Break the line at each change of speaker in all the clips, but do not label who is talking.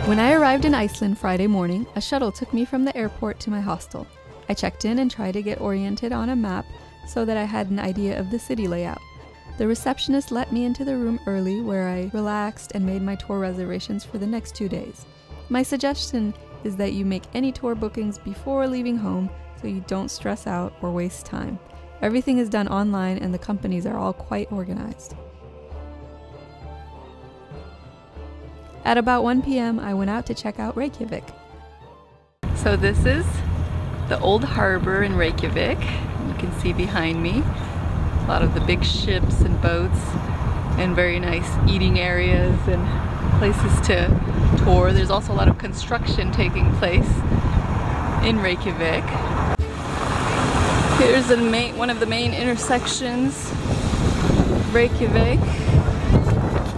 When I arrived in Iceland Friday morning, a shuttle took me from the airport to my hostel. I checked in and tried to get oriented on a map so that I had an idea of the city layout. The receptionist let me into the room early, where I relaxed and made my tour reservations for the next 2 days. My suggestion is that you make any tour bookings before leaving home so you don't stress out or waste time. Everything is done online and the companies are all quite organized. At about 1 p.m. I went out to check out Reykjavik. So this is the old harbor in Reykjavik. You can see behind me a lot of the big ships and boats and very nice eating areas and places to tour. There's also a lot of construction taking place in Reykjavik. Here's one of the main intersections of Reykjavik.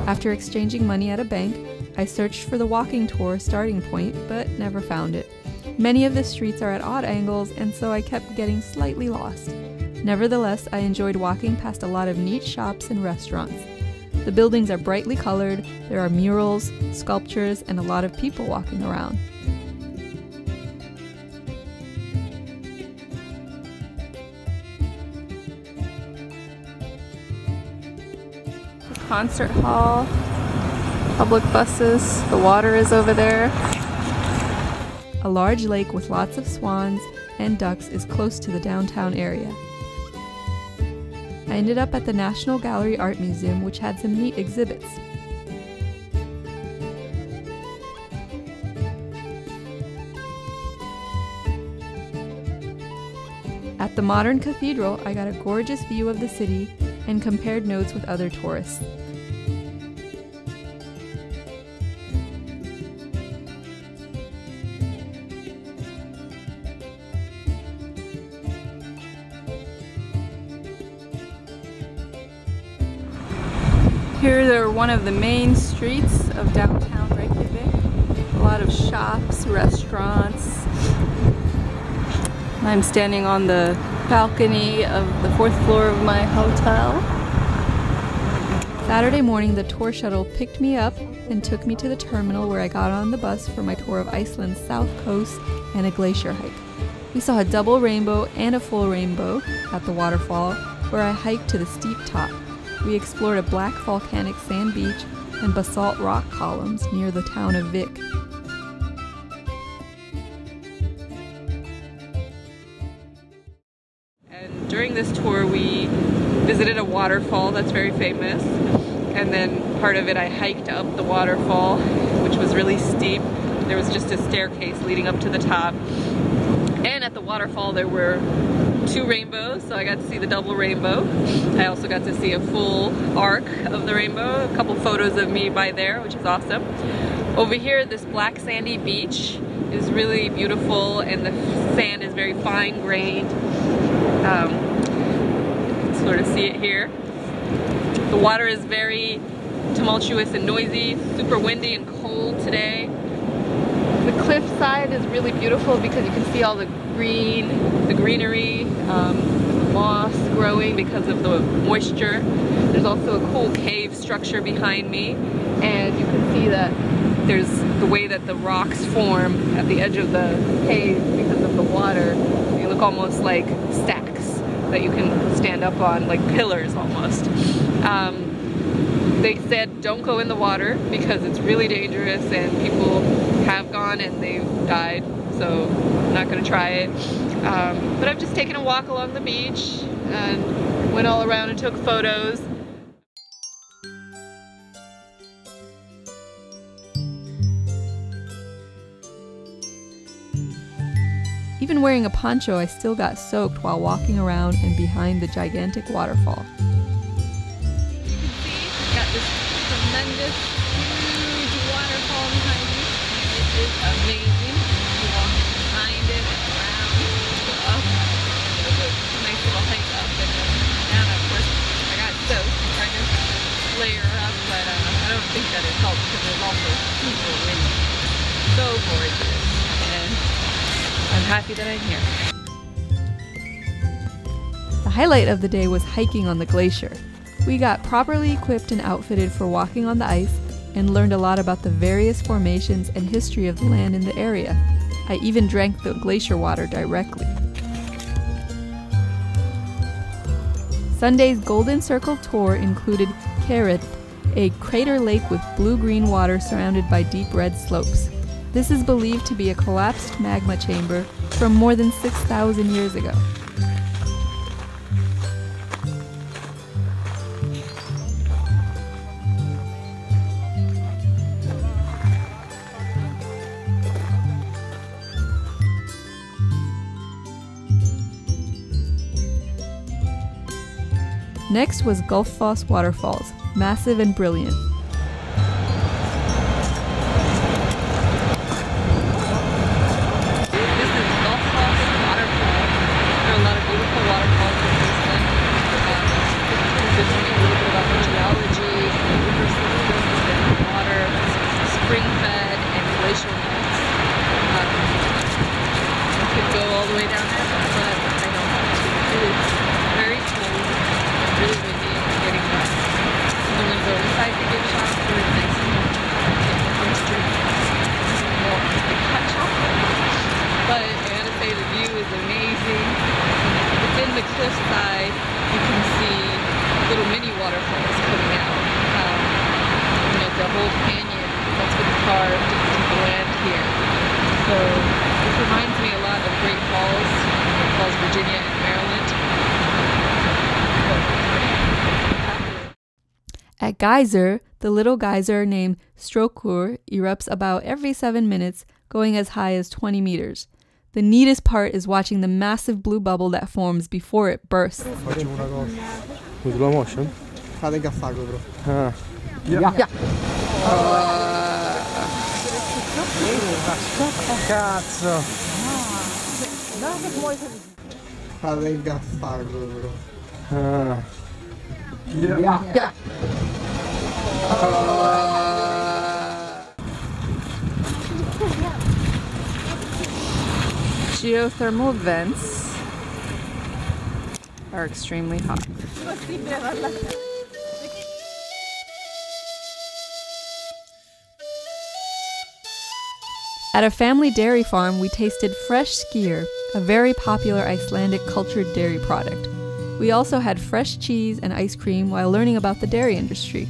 After exchanging money at a bank, I searched for the walking tour starting point, but never found it. Many of the streets are at odd angles, and so I kept getting slightly lost. Nevertheless, I enjoyed walking past a lot of neat shops and restaurants. The buildings are brightly colored, there are murals, sculptures, and a lot of people walking around. The concert hall, public buses, the water is over there. A large lake with lots of swans and ducks is close to the downtown area. I ended up at the National Gallery Art Museum, which had some neat exhibits. At the modern cathedral, I got a gorgeous view of the city and compared notes with other tourists. Here are one of the main streets of downtown Reykjavik. A lot of shops, restaurants. I'm standing on the balcony of the 4th floor of my hotel. Saturday morning, the tour shuttle picked me up and took me to the terminal, where I got on the bus for my tour of Iceland's south coast and a glacier hike. We saw a double rainbow and a full rainbow at the waterfall, where I hiked to the steep top. We explored a black volcanic sand beach and basalt rock columns near the town of Vik. And during this tour we visited a waterfall that's very famous, and then part of it I hiked up the waterfall, which was really steep. There was just a staircase leading up to the top. And at the waterfall there were 2 rainbows, so I got to see the double rainbow. I also got to see a full arc of the rainbow, a couple photos of me by there, which is awesome. Over here, this black sandy beach is really beautiful, and the sand is very fine-grained. You can sort of see it here. The water is very tumultuous and noisy, super windy and cold today. The cliff side is really beautiful because you can see all the greenery, the moss growing because of the moisture. There's also a cool cave structure behind me, and you can see that there's the way that the rocks form at the edge of the cave because of the water. They look almost like stacks that you can stand up on, like pillars almost. They said don't go in the water because it's really dangerous, and people have gone and they've died, so I'm not going to try it. But I've just taken a walk along the beach and went all around and took photos. Even wearing a poncho, I still got soaked while walking around and behind the gigantic waterfall. Tremendous, huge waterfall behind me. It is amazing. You walk behind it and around, go up. There's a nice little hike up and then down. Of course, I got soaked and trying to layer up, but I don't think that it helped because there's also super windy. So gorgeous, and I'm happy that I'm here. The highlight of the day was hiking on the glacier. We got properly equipped and outfitted for walking on the ice,
and learned a lot about the various formations and history of the land in the area. I even drank the glacier water directly. Sunday's Golden Circle tour included Tyrkjaránid, a crater lake with blue-green water surrounded by deep red slopes. This is believed to be a collapsed magma chamber from more than 6,000 years ago. Next was GULLFOSS waterfalls, massive and brilliant.
This is GULLFOSS waterfall. There are a lot of beautiful waterfalls in Iceland. Just a little bit about the geology, the water, spring-fed and glacial lakes. I could go all the way down there, but I don't want to. It's very cold. Really windy and getting wet. I'm going to go inside to get shots where it's nice and warm. Well, like hot chocolate. But I gotta say the view is amazing. Within the cliffside, you can see little mini waterfalls coming out. You know, the whole canyon that's been carved into the land here. So this reminds me a lot of Great Falls, Virginia and Maryland.
At Geyser, the little geyser named Strókur erupts about every 7 minutes, going as high as 20 meters. The neatest part is watching the massive blue bubble that forms before it bursts. Geothermal vents are extremely hot. At a family dairy farm, we tasted fresh skyr, a very popular Icelandic cultured dairy product. We also had fresh cheese and ice cream while learning about the dairy industry.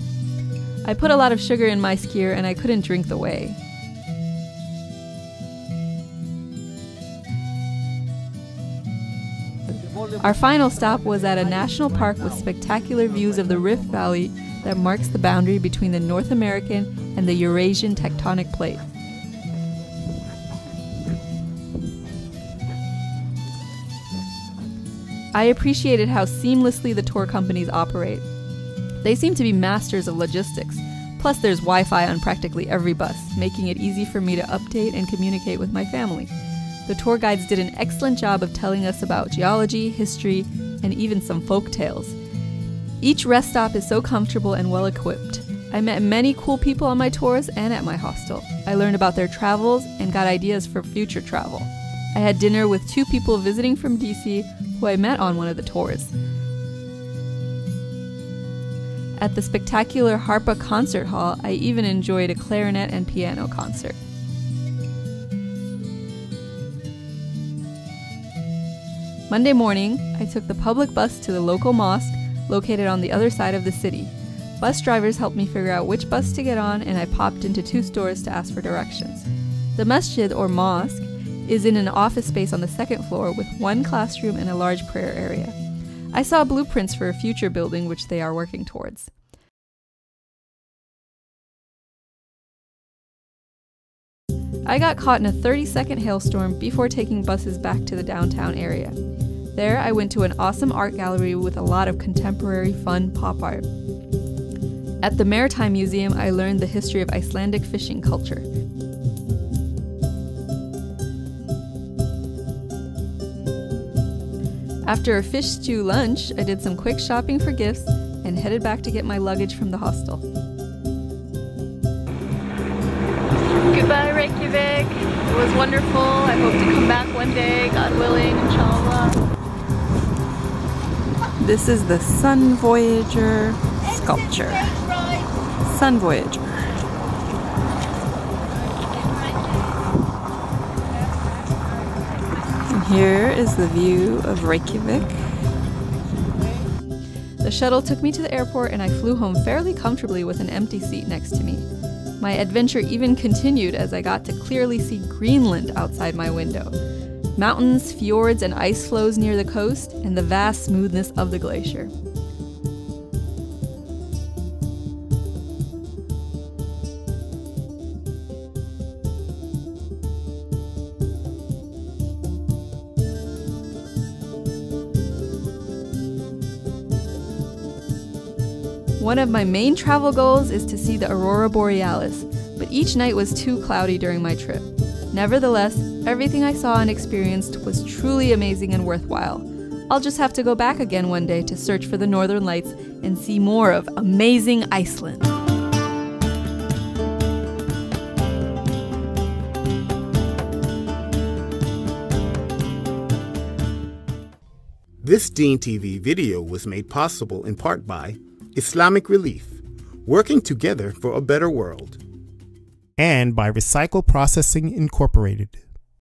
I put a lot of sugar in my skyr and I couldn't drink the whey. Our final stop was at a national park with spectacular views of the Rift Valley that marks the boundary between the North American and the Eurasian tectonic plate. I appreciated how seamlessly the tour companies operate. They seem to be masters of logistics. Plus there's Wi-Fi on practically every bus, making it easy for me to update and communicate with my family. The tour guides did an excellent job of telling us about geology, history, and even some folk tales. Each rest stop is so comfortable and well equipped. I met many cool people on my tours and at my hostel. I learned about their travels and got ideas for future travel. I had dinner with 2 people visiting from DC who I met on one of the tours. At the spectacular Harpa Concert Hall, I even enjoyed a clarinet and piano concert. Monday morning, I took the public bus to the local mosque located on the other side of the city. Bus drivers helped me figure out which bus to get on, and I popped into 2 stores to ask for directions. The masjid, or mosque, is in an office space on the 2nd floor with 1 classroom and a large prayer area. I saw blueprints for a future building which they are working towards. I got caught in a 30-second hailstorm before taking buses back to the downtown area. There, I went to an awesome art gallery with a lot of contemporary fun pop art. At the Maritime Museum, I learned the history of Icelandic fishing culture. After a fish stew lunch, I did some quick shopping for gifts and headed back to get my luggage from the hostel. Goodbye, Reykjavik. It was wonderful. I hope to come back one day, God willing, inshallah. This is the Sun Voyager sculpture. Sun Voyager. Here is the view of Reykjavik. The shuttle took me to the airport and I flew home fairly comfortably with an empty seat next to me. My adventure even continued as I got to clearly see Greenland outside my window. Mountains, fjords, and ice flows near the coast, and the vast smoothness of the glacier. One of my main travel goals is to see the Aurora Borealis, but each night was too cloudy during my trip. Nevertheless, everything I saw and experienced was truly amazing and worthwhile. I'll just have to go back again one day to search for the northern lights and see more of amazing Iceland.
This Dean TV video was made possible in part by Islamic Relief, working together for a better world, and by Recycle Processing Incorporated.